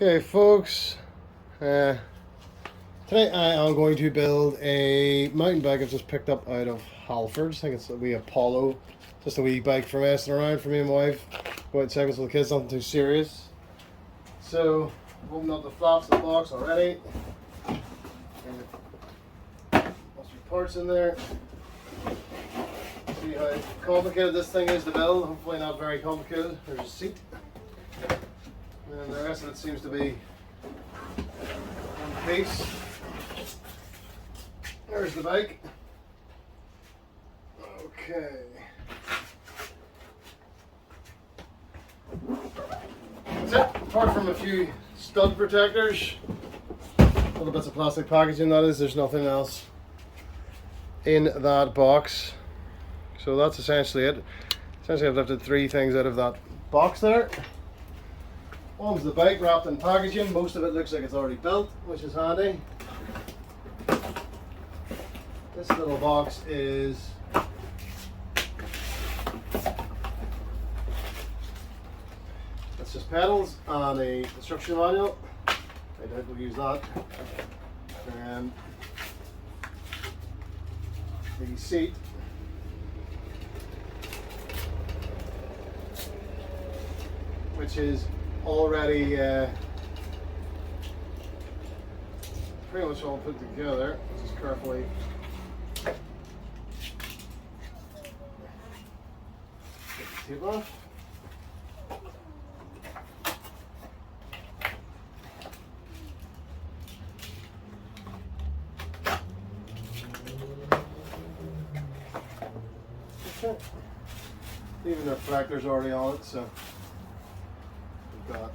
Okay, folks, today I am going to build a mountain bike I've just picked up out of Halfords. I think it's a wee Apollo, just a wee bike for messing around for me and my wife. Go out and cycles with the kids, nothing too serious. So, I've opened up the flaps of the box already. Lots of parts in there. See how complicated this thing is to build. Hopefully not very complicated. There's a seat. And the rest of it seems to be one piece. There's the bike. Okay. That's it. Apart from a few stud protectors, little bits of plastic packaging, that is, there's nothing else in that box. So that's essentially it. Essentially I've lifted three things out of that box there. One's the bike wrapped in packaging. Most of it looks like it's already built, which is handy. This little box is that's just pedals and a instruction manual. I doubt we'll use that. And the seat. Which is already pretty much all put together. Just carefully get the tape off. Okay. Even the reflector's already on it, so we've got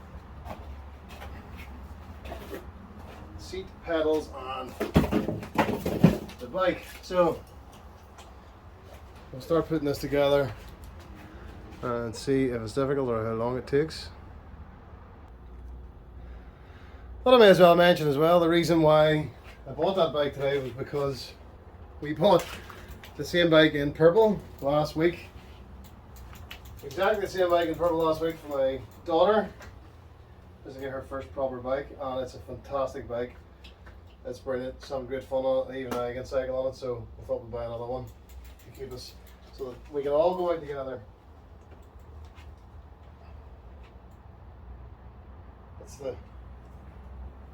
seat, pedals on the bike. So we'll start putting this together and see if it's difficult or how long it takes. What I may as well mention as well, the reason why I bought that bike today was because we bought the same bike in purple last week. Exactly the same bike in purple last week for my daughter. This is her first proper bike, and it's a fantastic bike. It's brilliant, some good fun on it, even I can cycle on it, so I thought we'd buy another one to keep us, so that we can all go out together. That's the,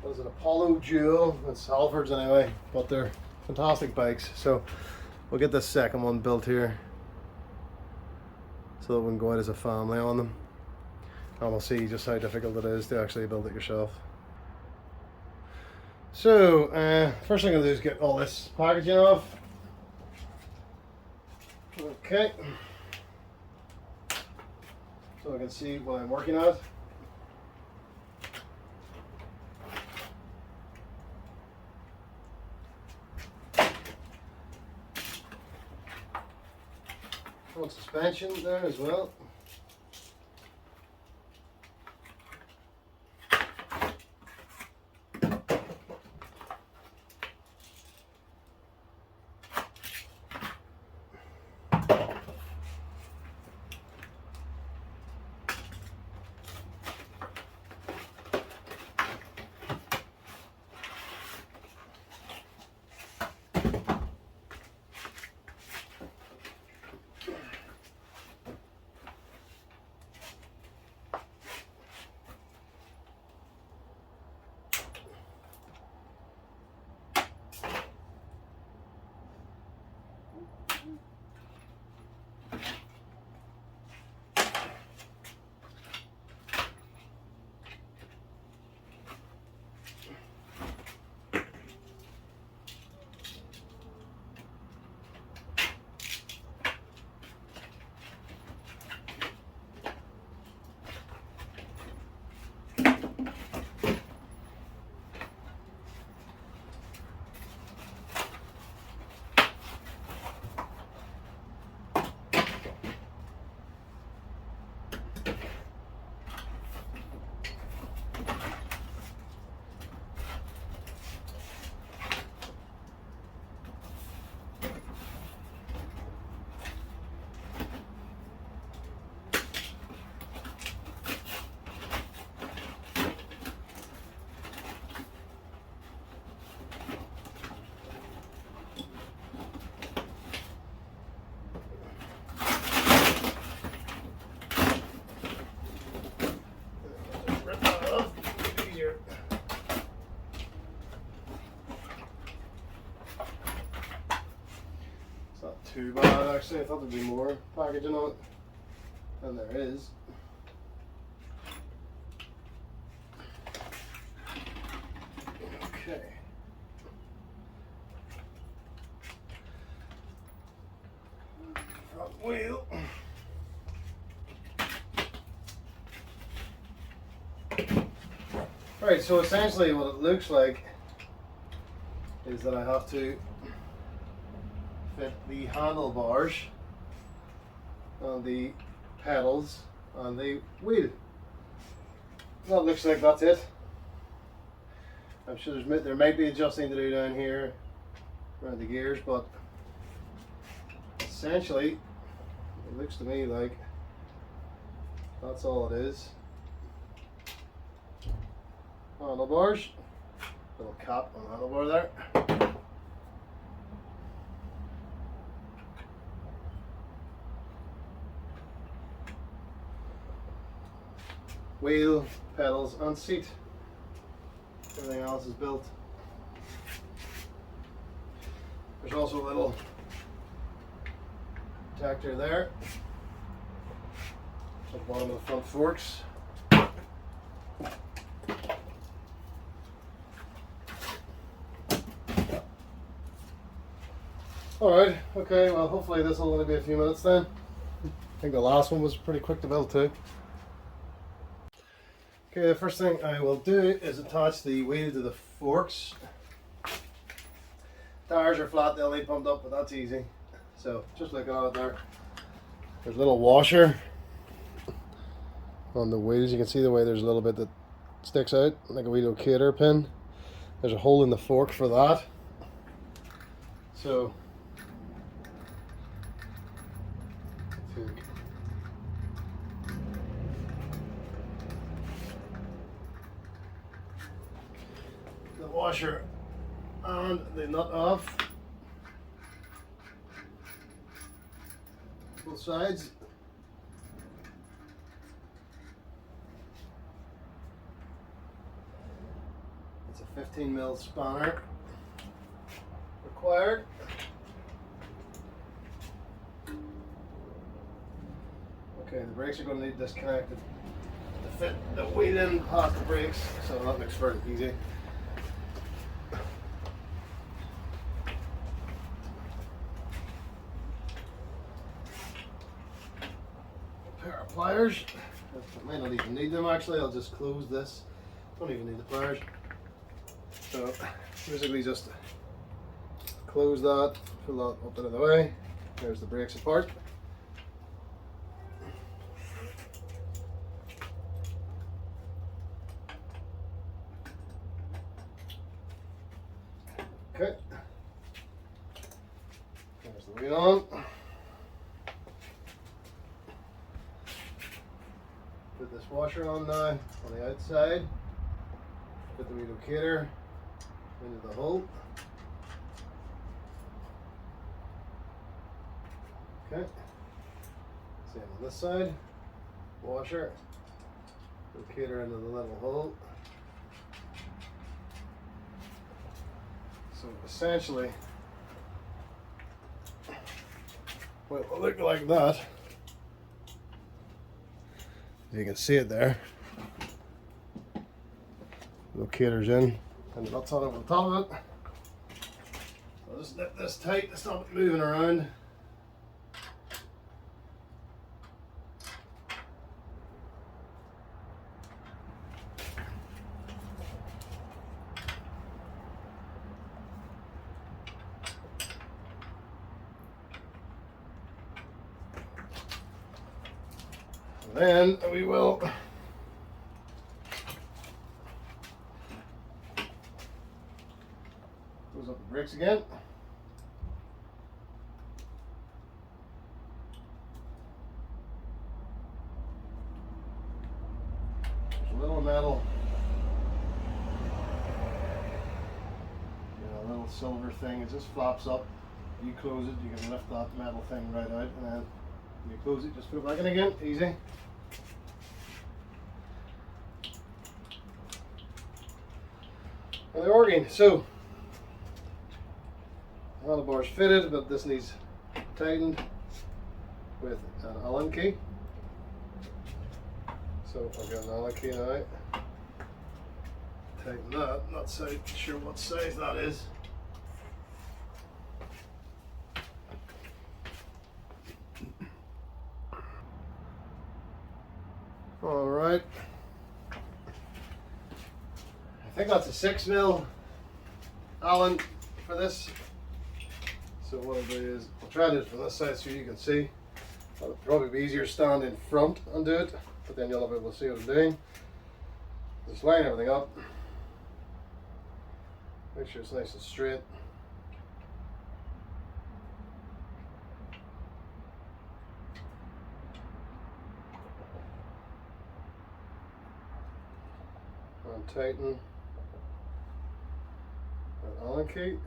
what is it, Apollo Dual? It's Halfords anyway, but they're fantastic bikes. So we'll get this second one built here, so that we can go out as a family on them. And we'll see just how difficult it is to actually build it yourself. So, first thing I'm going to do is get all this packaging off. Okay. So I can see what I'm working at. Front suspension there as well. too bad actually. I thought there'd be more packaging on it than there is. Okay. Front wheel. Right, so essentially what it looks like is that I have to fit the handlebars on the pedals on the wheel. Well, it looks like that's it. I'm sure there might be adjusting to do down here around the gears, but essentially it looks to me like that's all it is. Handlebars, little cap on the handlebar there. Wheel, pedals and seat. Everything else is built. There's also a little protector there at the bottom of the front forks. Alright, okay, well hopefully this will only be a few minutes then. I think the last one was pretty quick to build too. Okay, the first thing I will do is attach the wheel to the forks. Tires are flat, they'll need pumped up, but that's easy. So just look at it there. There's a little washer on the wheels. You can see the way there's a little bit that sticks out, like a wheel locator pin. There's a hole in the fork for that. So the washer and the nut off both sides. It's a 15mm spanner required. Okay, the brakes are going to need disconnected to fit the wheel in past the brakes, so that looks very easy. A pair of pliers. I might not even need them actually, I'll just close this. Don't even need the pliers. So basically just close that, pull that up out of the way. There's the brakes apart. Okay, there's the wheel on. Put this washer on now on the outside. Put the wheel locator into the hole. Okay, same on this side. Washer, locator into the little hole. So essentially, well, it will look like that. You can see it there. Locator's in, and the nuts on it on top of it. I'll just nip this tight to stop it moving around. Then we will close up the brakes again. There's a little metal, a little silver thing. It just flaps up. You close it, you can lift that metal thing right out, and then you close it, just put it back in again. Easy. And they're working. So handlebars fitted, but this needs tightened with an Allen key. So I've got an Allen key now. Tighten that, not sure what size that is. Alright. I think that's a 6mm Allen for this. So what I'll do is, I'll try this from this side so you can see. It'll probably be easier to stand in front and do it, but then you'll be able to see what I'm doing. Just line everything up. Make sure it's nice and straight. And tighten that Allen key.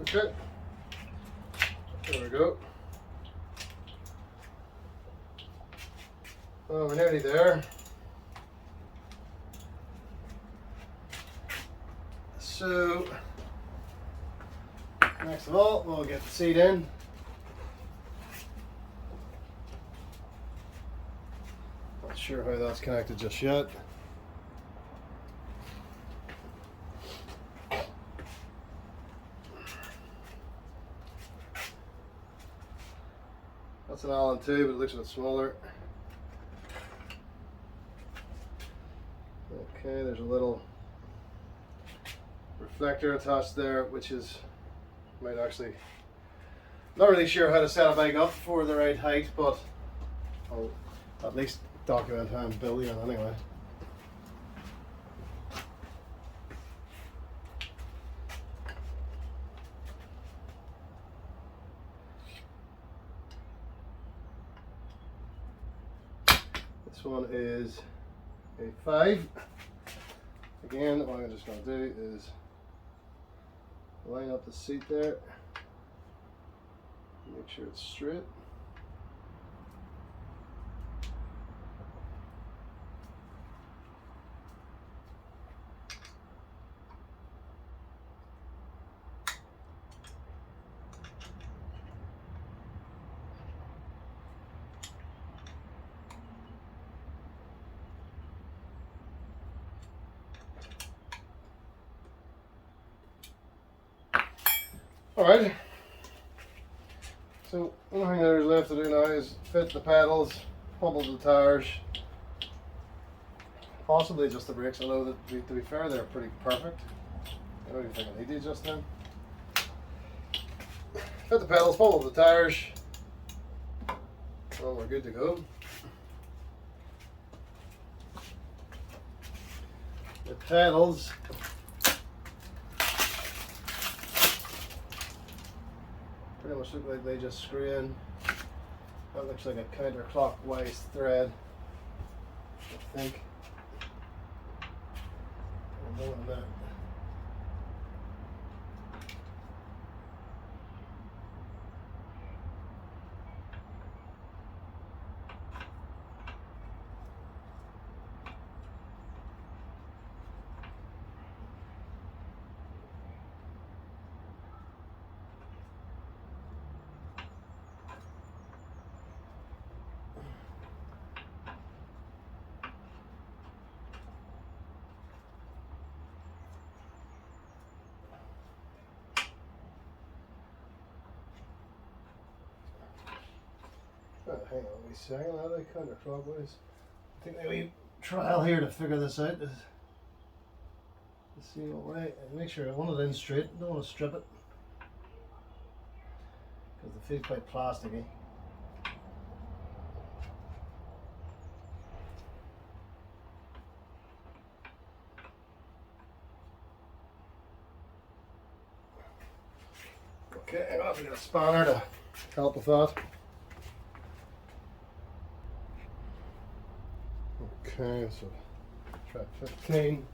Okay, there we go. Oh, we're nearly there. So, next of all, we'll get the seat in. Not sure how that's connected just yet. That's an Allen too, but it looks a bit smaller. Okay, there's a little reflector attached there, which is, might actually, not really sure how to set a bike up for the right height, but I'll at least document how I'm building it anyway. This one is a 5. Again, what I'm just going to do is line up the seat there, make sure it's straight. Alright, so the only thing there's left to do now is fit the pedals, bubble the tires, possibly just the brakes, although to be fair they're pretty perfect. I don't even think I need to adjust them. Fit the pedals, bubble the tires, and we're good to go. The pedals, pretty much look like they just screw in. That looks like a counterclockwise thread, I think. More than that. Oh, hang on a second, how do they counterclockwise? I think maybe we trial here to figure this out. Let's see what way. And make sure I want it in straight, don't want to strip it. Because the feet's quite plasticky. Okay, I'm going to get a spanner to help with that. Okay, so track 15.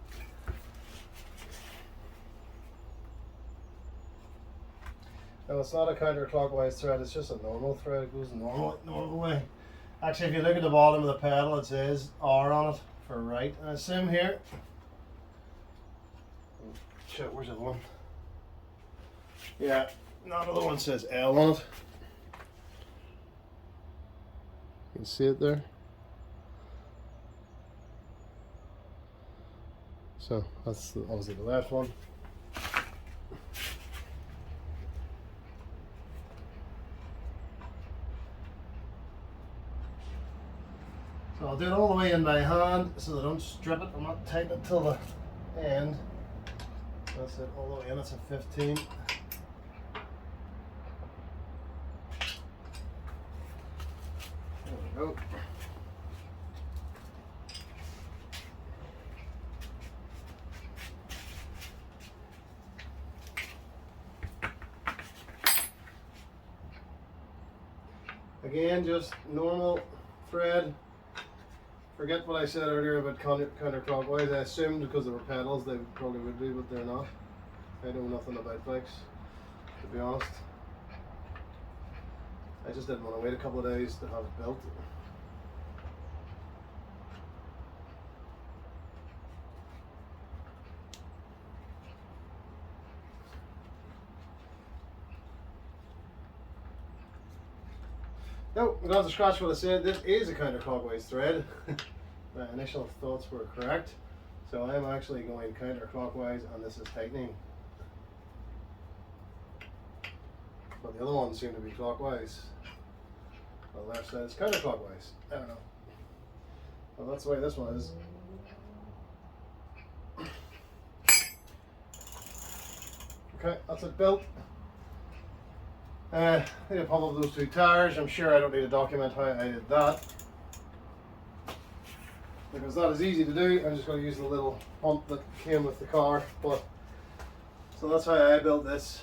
Now it's not a counterclockwise thread, it's just a normal thread. It goes the normal way. Actually, if you look at the bottom of the pedal, it says R on it for right, I assume here. Shit, where's the other one? Yeah, that other one says L on it. You can see it there. So that's obviously the left one. So I'll do it all the way in by hand so that I don't strip it. I'm not tighten it till the end. That's it, all the way in. It's a 15. There we go. Again, just normal thread. Forget what I said earlier about counterclockwise. I assumed because there were pedals they probably would be, but they're not. I know nothing about bikes, to be honest. I just didn't want to wait a couple of days to have it built. No, I'm going to scratch what I said. This is a counterclockwise thread. My initial thoughts were correct. So I'm actually going counterclockwise and this is tightening. But the other ones seem to be clockwise. The left side is counterclockwise. I don't know. Well, that's the way this one is. Okay, that's it built. I need to pump up those two tires. I'm sure I don't need to document how I did that, because that is easy to do. I'm just going to use the little pump that came with the car. But so that's how I built this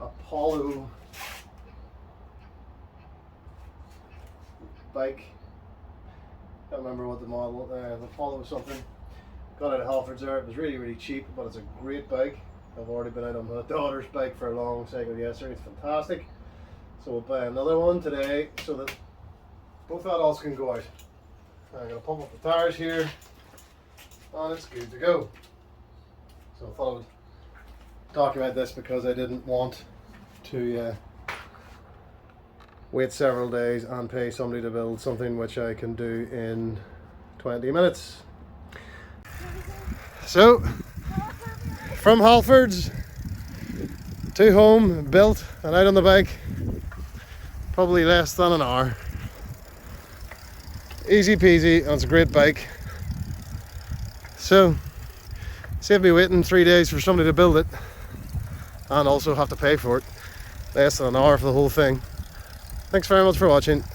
Apollo bike. Can't remember what the model, the Apollo something. Got it at Halfords there. It was really cheap, but it's a great bike. I've already been out on my daughter's bike for a long cycle yesterday. It's fantastic. So we'll buy another one today so that both adults can go out. I'm going to pump up the tires here and it's good to go. So I thought I would document this because I didn't want to wait several days and pay somebody to build something which I can do in 20 minutes. So from Halfords to home, built and out on the bike, probably less than an hour. Easy peasy, and it's a great bike. So save me waiting 3 days for somebody to build it and also have to pay for it. Less than an hour for the whole thing. Thanks very much for watching.